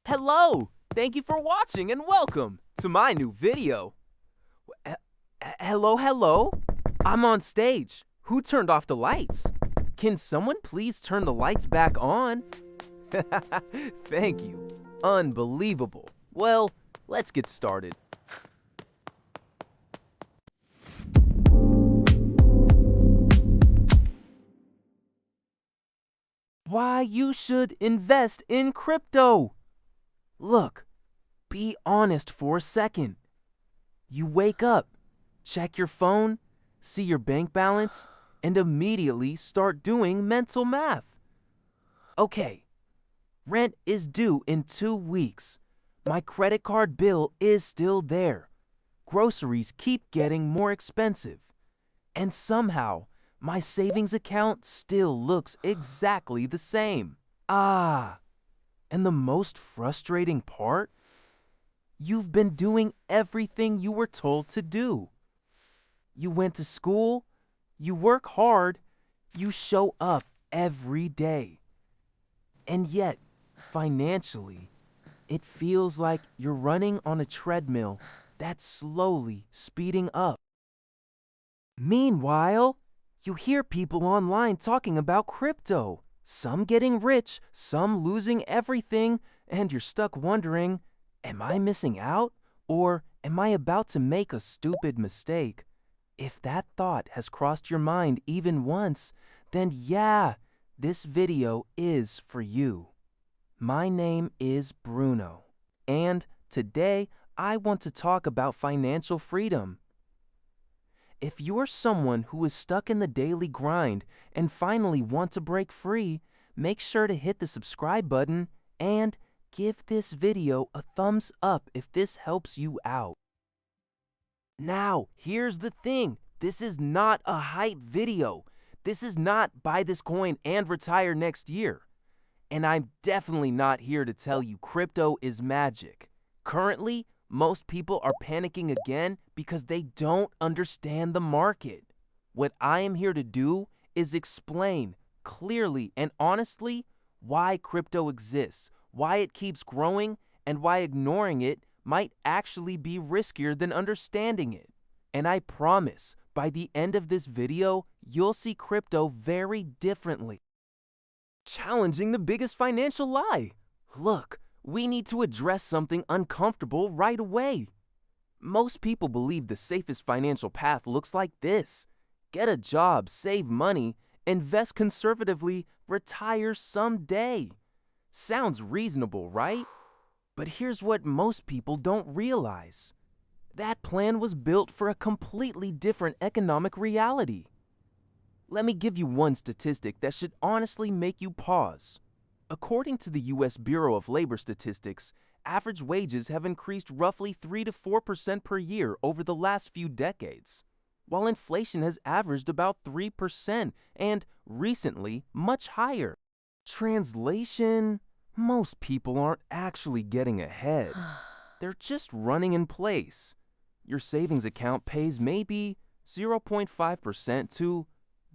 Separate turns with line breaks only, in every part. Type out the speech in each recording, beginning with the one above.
Hello! Thank you for watching and welcome to my new video. Hello? I'm on stage. Who turned off the lights? Can someone please turn the lights back on? Thank you. Unbelievable. Well, let's get started. Why you should invest in crypto. Look, be honest for a second. You wake up, check your phone, see your bank balance, and immediately start doing mental math. Okay, rent is due in 2 weeks. My credit card bill is still there. Groceries keep getting more expensive. And somehow, my savings account still looks exactly the same. And the most frustrating part? You've been doing everything you were told to do. You went to school, you work hard, you show up every day. And yet, financially, it feels like you're running on a treadmill that's slowly speeding up. Meanwhile, you hear people online talking about crypto, some getting rich, some losing everything, and you're stuck wondering, am I missing out? Or am I about to make a stupid mistake? If that thought has crossed your mind even once, then yeah, this video is for you. My name is Bruno, and today I want to talk about financial freedom. If you're someone who is stuck in the daily grind and finally want to break free, make sure to hit the subscribe button and give this video a thumbs up if this helps you out. Now, here's the thing. This is not a hype video. This is not buy this coin and retire next year. And I'm definitely not here to tell you crypto is magic. Currently, most people are panicking again because they don't understand the market. What I am here to do is explain clearly and honestly why crypto exists, why it keeps growing, and why ignoring it might actually be riskier than understanding it. And I promise, by the end of this video, you'll see crypto very differently. Challenging the biggest financial lie. Look, we need to address something uncomfortable right away. Most people believe the safest financial path looks like this. Get a job, save money, invest conservatively, retire someday. Sounds reasonable, right? But here's what most people don't realize. That plan was built for a completely different economic reality. Let me give you one statistic that should honestly make you pause. According to the U.S. Bureau of Labor Statistics, average wages have increased roughly 3 to 4% per year over the last few decades, while inflation has averaged about 3% and, recently, much higher. Translation: most people aren't actually getting ahead. They're just running in place. Your savings account pays maybe 0.5% to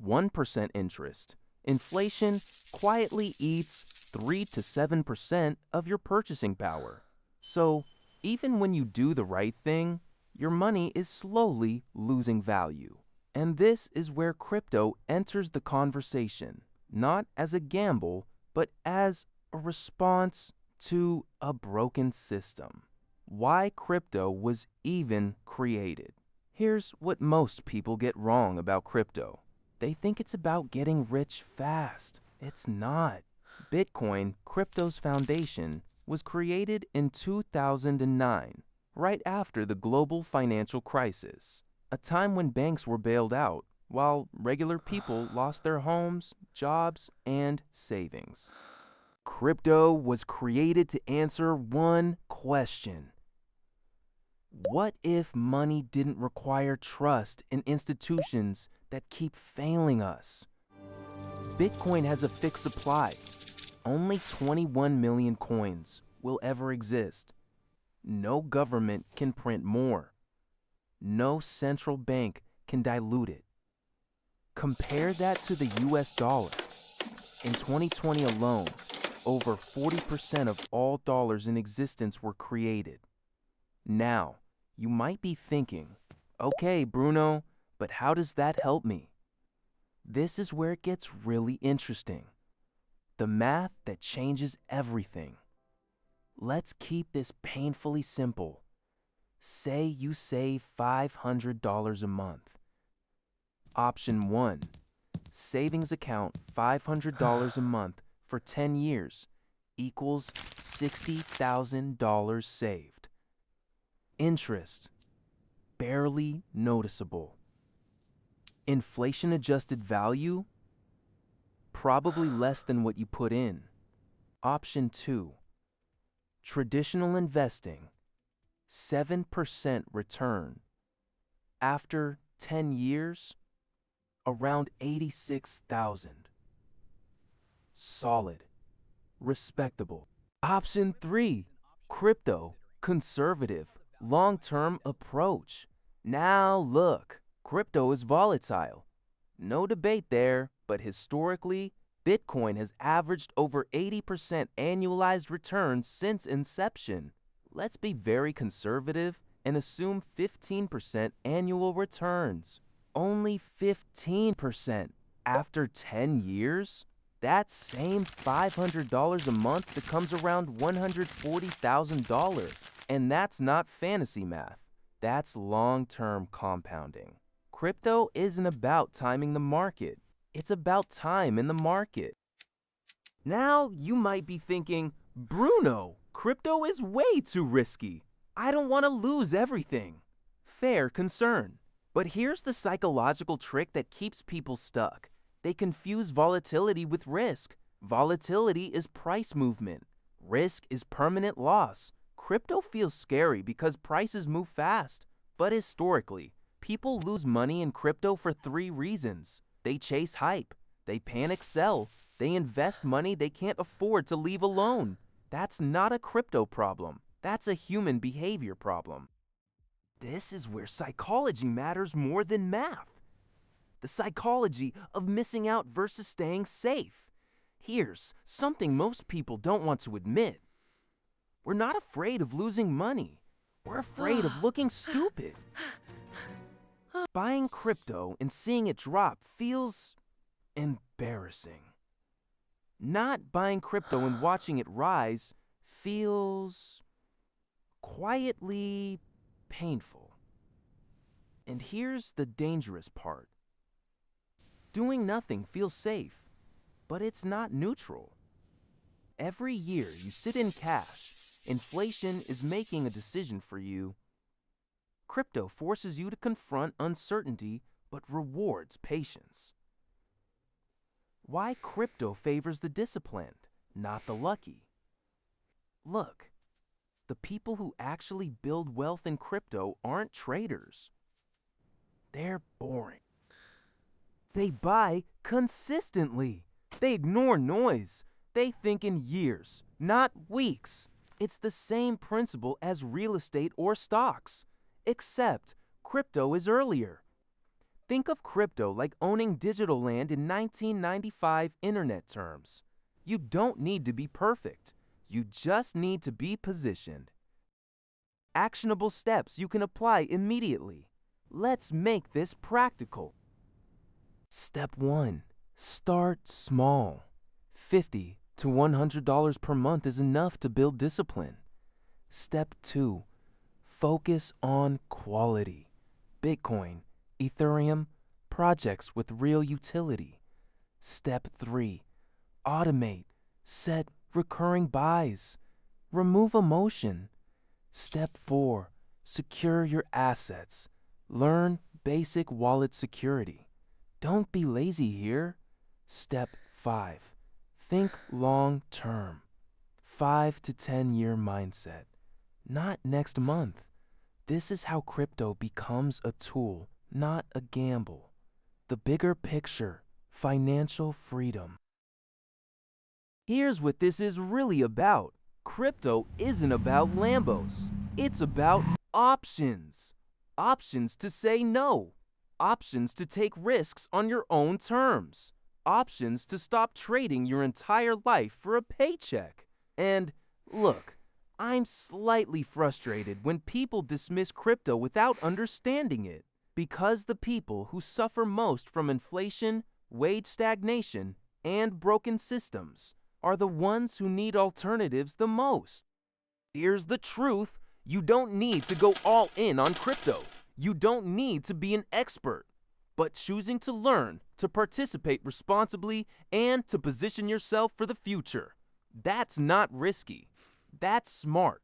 1% interest. Inflation quietly eats 3 to 7% of your purchasing power. So, even when you do the right thing, your money is slowly losing value. And this is where crypto enters the conversation, not as a gamble, but as a response to a broken system. Why crypto was even created. Here's what most people get wrong about crypto. They think it's about getting rich fast. It's not. Bitcoin, crypto's foundation, was created in 2009, right after the global financial crisis, a time when banks were bailed out, while regular people lost their homes, jobs, and savings. Crypto was created to answer one question. What if money didn't require trust in institutions that keep failing us? Bitcoin has a fixed supply. Only 21 million coins will ever exist. No government can print more. No central bank can dilute it. Compare that to the US dollar. In 2020 alone, over 40% of all dollars in existence were created. Now, you might be thinking, okay, Bruno, but how does that help me? This is where it gets really interesting. The math that changes everything. Let's keep this painfully simple. Say you save $500 a month. Option 1, savings account $500 a month for 10 years equals $60,000 saved. Interest, barely noticeable. Inflation-adjusted value, probably less than what you put in. Option 2, traditional investing, 7% return. After 10 years, around $86,000. Solid, respectable. Option 3, crypto, conservative, long-term approach. Now look, crypto is volatile. No debate there, but historically, Bitcoin has averaged over 80% annualized returns since inception. Let's be very conservative and assume 15% annual returns. Only 15% after 10 years? That same $500 a month becomes around $140,000. And that's not fantasy math. That's long-term compounding. Crypto isn't about timing the market. It's about time in the market. Now you might be thinking, Bruno, crypto is way too risky. I don't want to lose everything. Fair concern. But here's the psychological trick that keeps people stuck. They confuse volatility with risk. Volatility is price movement. Risk is permanent loss. Crypto feels scary because prices move fast. But historically, people lose money in crypto for 3 reasons. They chase hype. They panic sell. They invest money they can't afford to leave alone. That's not a crypto problem. That's a human behavior problem. This is where psychology matters more than math. The psychology of missing out versus staying safe. Here's something most people don't want to admit. We're not afraid of losing money. We're afraid of looking stupid. Buying crypto and seeing it drop feels embarrassing. Not buying crypto and watching it rise feels quietly painful. And here's the dangerous part. Doing nothing feels safe, but it's not neutral. Every year you sit in cash, inflation is making a decision for you. Crypto forces you to confront uncertainty, but rewards patience. Why crypto favors the disciplined, not the lucky? Look, the people who actually build wealth in crypto aren't traders. They're boring. They buy consistently. They ignore noise. They think in years, not weeks. It's the same principle as real estate or stocks, except crypto is earlier. Think of crypto like owning digital land in 1995 internet terms. You don't need to be perfect. You just need to be positioned. Actionable steps you can apply immediately. Let's make this practical. Step 1. Start small. $50 to $100 per month is enough to build discipline. Step 2. Focus on quality. Bitcoin, Ethereum, projects with real utility. Step 3. Automate. Set recurring buys. Remove emotion. Step 4. Secure your assets. Learn basic wallet security. Don't be lazy here. Step 5. Think long term. 5 to 10 year mindset. Not next month. This is how crypto becomes a tool, not a gamble. The bigger picture, financial freedom. Here's what this is really about. Crypto isn't about Lambos. It's about options. Options to say no. Options to take risks on your own terms. options to stop trading your entire life for a paycheck. And look, I'm slightly frustrated when people dismiss crypto without understanding it, because the people who suffer most from inflation, wage stagnation, and broken systems are the ones who need alternatives the most. Here's the truth. You don't need to go all in on crypto. You don't need to be an expert. But choosing to learn, to participate responsibly, and to position yourself for the future, that's not risky. That's smart.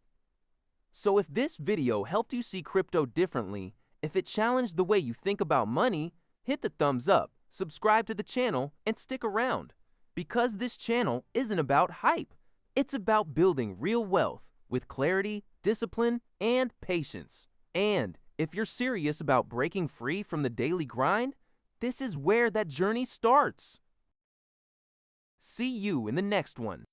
So if this video helped you see crypto differently, if it challenged the way you think about money, hit the thumbs up, subscribe to the channel, and stick around. Because this channel isn't about hype. It's about building real wealth with clarity, discipline, and patience. And if you're serious about breaking free from the daily grind, this is where that journey starts. See you in the next one.